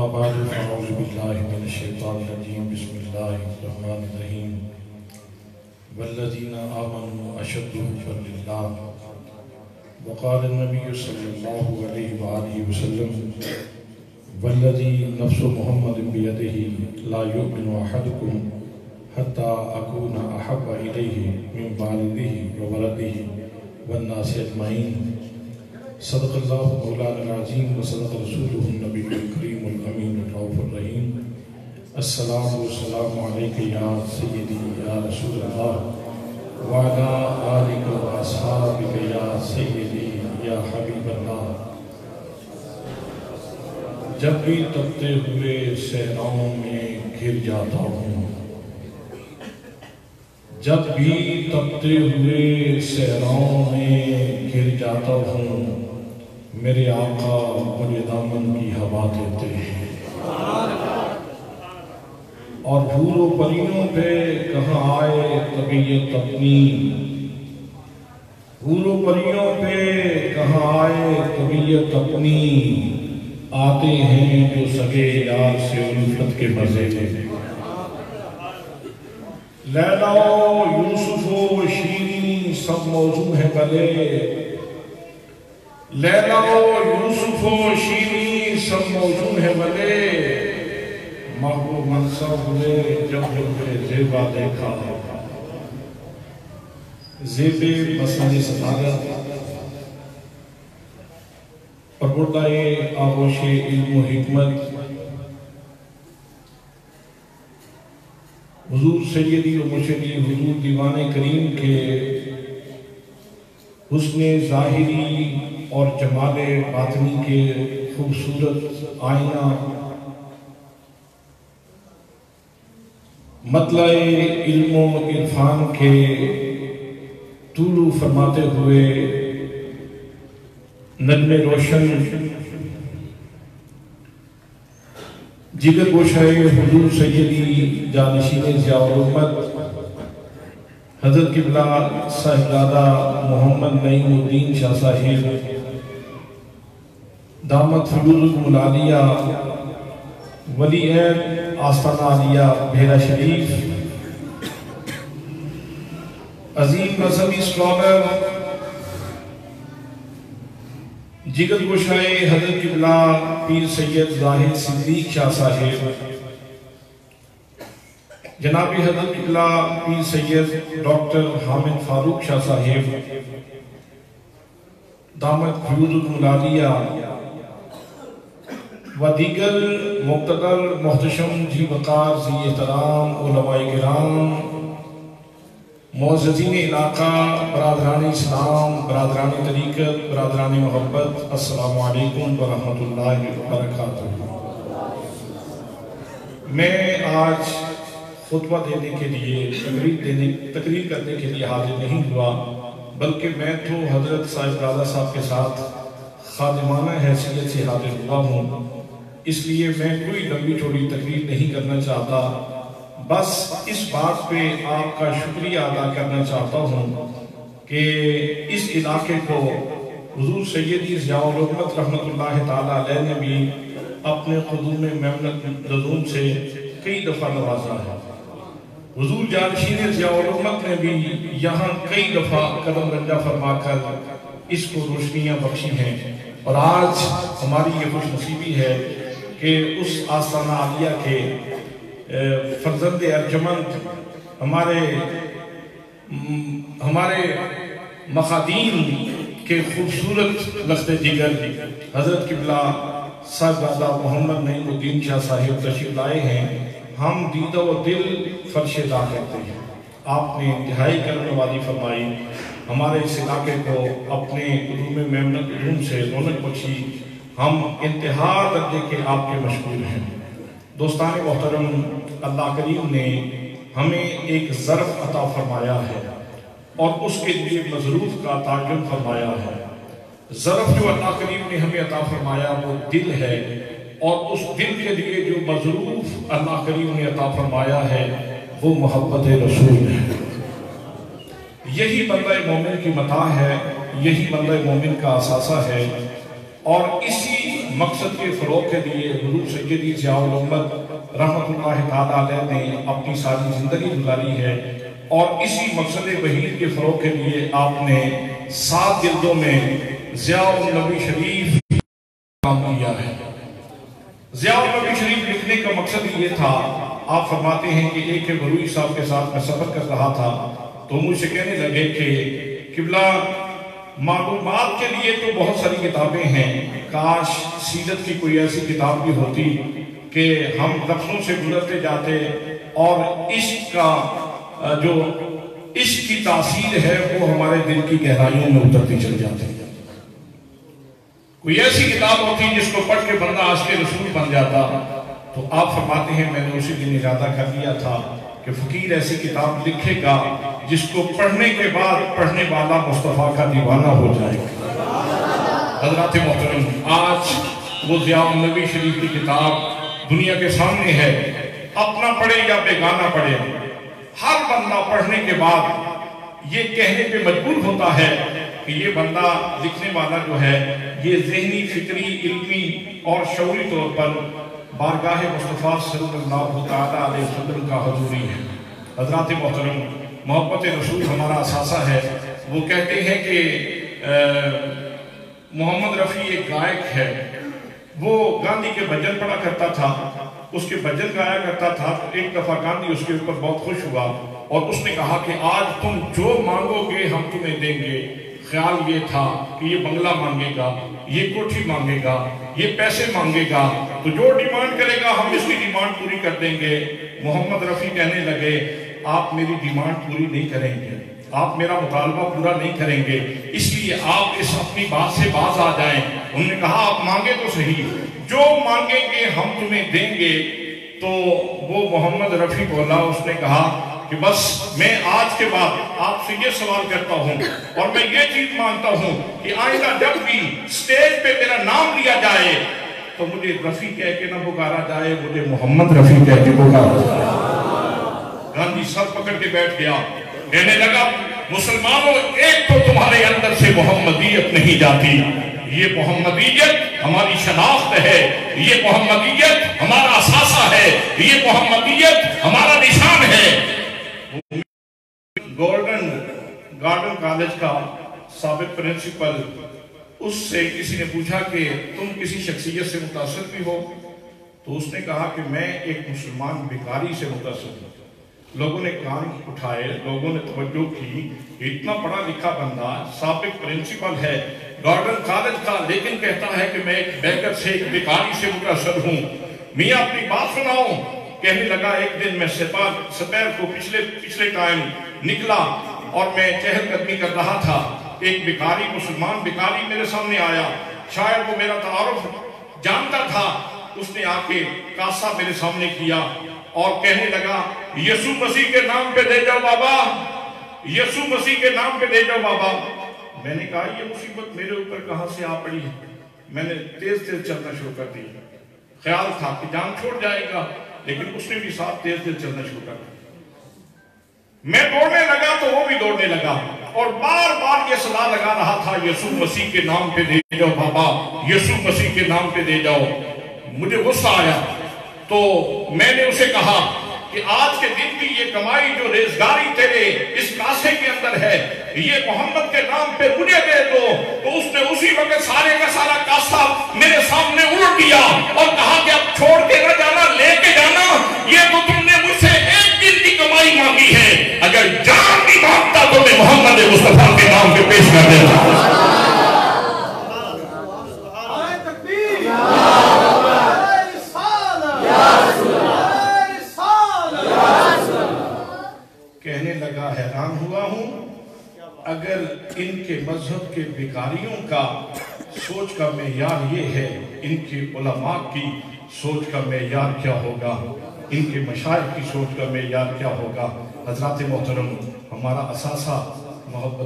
أما بعد فأعوذ بالله من الشيطان الرجيم بسم الله الرحمن الرحيم والذين آمنوا أشد حبا لله وقال النبي صلى الله عليه وآله وسلم والذي نفس محمد بيده لا يؤمن أحدكم حتى أكون أحب إليه من والده وولده والناس أجمعين صدق اللہ مولانا العظیم وصدق رسولہ النبی الکریم الامین الرؤوف الرحیم السلام والسلام علیک یا سیدی یا رسول اللہ وعلا آلک و اصحابک یا سیدی یا حبیب اللہ۔ جب بھی تپتے ہوئے صحراؤں میں گر جاتا ہوں، جب بھی تپتے ہوئے صحراؤں میں گر جاتا ہوں، میرے آقا مجھے دامن کی ہوا دیتے ہیں، اور حور و پریوں پہ کہاں آئے طبیعت اپنی، حور و پریوں پہ کہاں آئے طبیعت اپنی، آتے ہیں جو سگے یار سے الفت کے مزے میں۔ لیلا و یوسف و شیریں سب موضوع ہے بلے، لیلا و یوسف و شیریں سب موضوع ہے بلے، محبوب منصب ہوئے جب ہوئے زیبا دیکھا، زیب مسئلہ صدارت پروردہ آغوش علم و حکمت حضور سیدی و مرشدی حضور دیوان کریم کے حسن ظاہری اور جمال باطنی کے خوبصورت آئینہ مطلع علم و عرفان کے طلوع فرماتے ہوئے نجم روشن جگر گوشائے حضور سیدی جانشین ضیاء الرحمت حضرت قبلہ صاحبزادہ محمد نعیم الدین شاہ صاحب دامت فیوزکم العالیہ ولی عہد آستانہ عالیہ بحیرہ شریف، عظیم مذہبی اسکالر جگر گوشائے حضرت قبلہ پیر سید زاہد صدیق شاہ صاحب، جناب حضرت قبلہ پیر سید ڈاکٹر حامد فاروق شاہ صاحب دامت فیوزکم العالیہ و دیگر مقتدر محتشم ذی وقار ذی احترام علماء کرام، معززین علاقہ، برادران اسلام، برادران طریقت، برادران محبت، السلام علیکم ورحمۃ اللہ وبرکاتہ۔ میں آج خطبہ دینے کے لیے تقریر کرنے کے لیے حاضر نہیں ہوا، بلکہ میں تو حضرت صاحبزادہ صاحب کے ساتھ خادمانہ حیثیت سے حاضر ہوا ہوں، اس لیے میں کوئی لمبی چوڑی تقریر نہیں کرنا چاہتا، بس اس بات پہ آپ کا شکریہ ادا کرنا چاہتا ہوں کہ اس علاقے کو حضور سیدی ضیاء الرحمت رحمت اللہ تعالیٰ علیہ نے بھی اپنے قدوم ممنت لدن سے کئی دفعہ نوازا ہے۔ حضور جانشین ضیاء الرحمت نے بھی یہاں کئی دفعہ قدم رنجہ فرما کر اس کو روشنیاں بخشی ہیں، اور آج ہماری یہ خوش نصیبی ہے کہ اس آستانہ عالیہ کے فرزند ارجمند ہمارے مخادیم کے خوبصورت لخت جگر حضرت قبلہ صاحبزادہ محمد نعیم الدین شاہ صاحب تشریف لائے ہیں۔ ہم دیدہ و دل فرش ادا کرتے ہیں، آپ نے انتہائی کرم نوازی فرمائی، ہمارے اس علاقے کو اپنے قدوم ممنت علوم سے رونق بخشی، ہم انتہا درجے کے آپ کے مشکور ہیں۔ دوستان محترم، اللہ کریم نے ہمیں ایک ظرف عطا فرمایا ہے اور اس کے لیے مظروف کا تعین فرمایا ہے۔ ظرف جو اللہ کریم نے ہمیں عطا فرمایا وہ دل ہے، اور اس دل کے لیے جو مظروف اللہ کریم نے عطا فرمایا ہے وہ محبت رسول ہے۔ یہی بندہ مومن کی متاع ہے، یہی بندہ مومن کا اثاثہ ہے، اور اسی مقصد کے فروغ کے لیے حضور سیدی ضیاء الامت رحمۃ اللہ تعالیٰ علیہ نے اپنی ساری زندگی گزاری ہے، اور اسی مقصد وحید کے فروغ کے لیے آپ نے 7 جلدوں میں ضیاء النبی شریف کام کیا ہے۔ ضیاء النبی شریف لکھنے کا مقصد یہ تھا، آپ فرماتے ہیں کہ ایک بروئی صاحب کے ساتھ میں سفر کر رہا تھا تو مجھ سے کہنے لگے کہ قبلہ معلومات کے لیے تو بہت ساری کتابیں ہیں، کاش سیرت کی کوئی ایسی کتاب بھی ہوتی کہ ہم لفظوں سے گزرتے جاتے اور عشق کا جو عشق کی تاثیر ہے وہ ہمارے دل کی گہرائیوں میں اترتی چل جاتی ہے۔ کوئی ایسی کتاب ہوتی جس کو پڑھ کے بندہ عاشق رسول بن جاتا۔ تو آپ فرماتے ہیں میں نے اسی دن ارادہ کر لیا تھا کہ فقیر ایسی کتاب لکھے گا جس کو پڑھنے کے بعد پڑھنے والا مصطفیٰ کا دیوانہ ہو جائے گا۔ حضرات محترم، آج وہ ضیاء النبی شریف کی کتاب دنیا کے سامنے ہے، اپنا پڑھے یا بیگانہ پڑھے، ہر بندہ پڑھنے کے بعد یہ کہنے پہ مجبور ہوتا ہے کہ یہ بندہ لکھنے والا جو ہے یہ ذہنی، فکری، علمی اور شعوری طور پر بارگاہ مصطفیٰ صلی اللہ تعالیٰ علیہ وسلم کا حضوری ہے۔ حضرات محترم، محبت رسول ہمارا اثاثہ ہے۔ وہ کہتے ہیں کہ محمد رفیع ایک گائک ہے، وہ گاندھی کے بھجن پڑھا کرتا تھا، اس کے بھجن گایا کرتا تھا۔ ایک دفعہ گاندھی اس کے اوپر بہت خوش ہوا اور اس نے کہا کہ آج تم جو مانگو گے ہم تمہیں دیں گے۔ خیال یہ تھا کہ یہ بنگلہ مانگے گا، یہ کوٹھی مانگے گا، یہ پیسے مانگے گا، تو جو ڈیمانڈ کرے گا ہم اس کی ڈیمانڈ پوری کر دیں گے۔ محمد رفیع کہنے لگے آپ میری ڈیمانڈ پوری نہیں کریں گے، آپ میرا مطالبہ پورا نہیں کریں گے، اس لیے آپ اس اپنی بات سے باز آ جائیں۔ انہوں نے کہا آپ مانگے تو صحیح، جو مانگیں گے ہم تمہیں دیں گے۔ تو وہ محمد رفیع بولا، اس نے کہا کہ بس میں آج کے بعد آپ سے یہ سوال کرتا ہوں اور میں یہ چیز مانتا ہوں کہ آئندہ جب بھی سٹیج پہ میرا نام لیا جائے تو مجھے رفیع کہہ کے نہ پکارا جائے، مجھے محمد رفیع کہہ کے پکارا جائے۔ گاندھی سر پکڑ کے بیٹھ گیا، کہنے لگا مسلمانوں ایک تو تمہارے اندر سے محمدیت نہیں جاتی، یہ محمدیت ہماری شناخت ہے، یہ محمدیت ہمارا اثاثہ ہے، یہ محمدیت ہمارا نشان ہے۔ گولڈن گارڈن کالج کا سابق پرنسپل، اس سے کسی نے پوچھا کہ تم کسی شخصیت سے متاثر بھی ہو؟ تو اس نے کہا کہ میں ایک مسلمان بیکاری سے متاثر ہوں۔ لوگوں نے کان اٹھائے، لوگوں نے توجہ کی، اتنا پڑھا لکھا بندہ سابق پرنسپل ہے گارڈن کالج کا، لیکن کہتا ہے کہ میں ایک بیکر سے، ایک بیکاری سے متاثر ہوں۔ میاں اپنی بات سناؤں؟ کہنے لگا ایک دن میں سپیر کو پچھلے ٹائم نکلا اور میں چہل قدمی کر رہا تھا، ایک بیکاری، مسلمان بیکاری میرے سامنے آیا، شاید وہ میرا تعارف جانتا تھا۔ اس نے آ کے کاسا میرے سامنے کیا اور کہنے لگا یسوع مسیح کے نام پہ دے جاؤ بابا، یسوع مسیح کے نام پہ دے جاؤ بابا۔ میں نے کہا یہ مصیبت میرے اوپر کہاں سے آ پڑی ہے؟ میں نے تیز چلنا شروع کر دی، خیال تھا کہ جان چھوڑ جائے گا، لیکن اس نے بھی ساتھ تیز چلنا شروع کر دیا۔ میں دوڑنے لگا تو وہ بھی دوڑنے لگا اور بار بار یہ صلاح لگا رہا تھا یسوع مسیح کے نام پہ دے جاؤ بابا، یسوع مسیح کے نام پہ دے جاؤ۔ مجھے غصہ آیا تو میں نے اسے کہا کہ آج کے دن کی یہ کمائی جو ریزگاری تیرے اس کاسے کے اندر ہے، یہ محمد کے نام پہ مجھے دے دو۔ تو اس نے اسی وقت سارے کا سارا کاسا میرے سامنے الٹ دیا اور کہا کہ اب چھوڑ کے نہ جانا، لے کے جانا، یہ تو تم نے مجھ سے ایک دن کی کمائی مانگی ہے، اگر جان بھی مانگتا تو میں محمد مصطفیٰ کے نام پہ پیش کر دیتا۔ کہنے لگا حیران ہوا ہوں، اگر ان کے مذہب کے بیکاریوں کا سوچ کا معیار یہ ہے، ان کے علماء کی سوچ کا معیار کیا ہوگا، ان کے مشائخ کی سوچ کا معیار کیا ہوگا۔ حضرات محترم، ہمارا اثاثہ محبت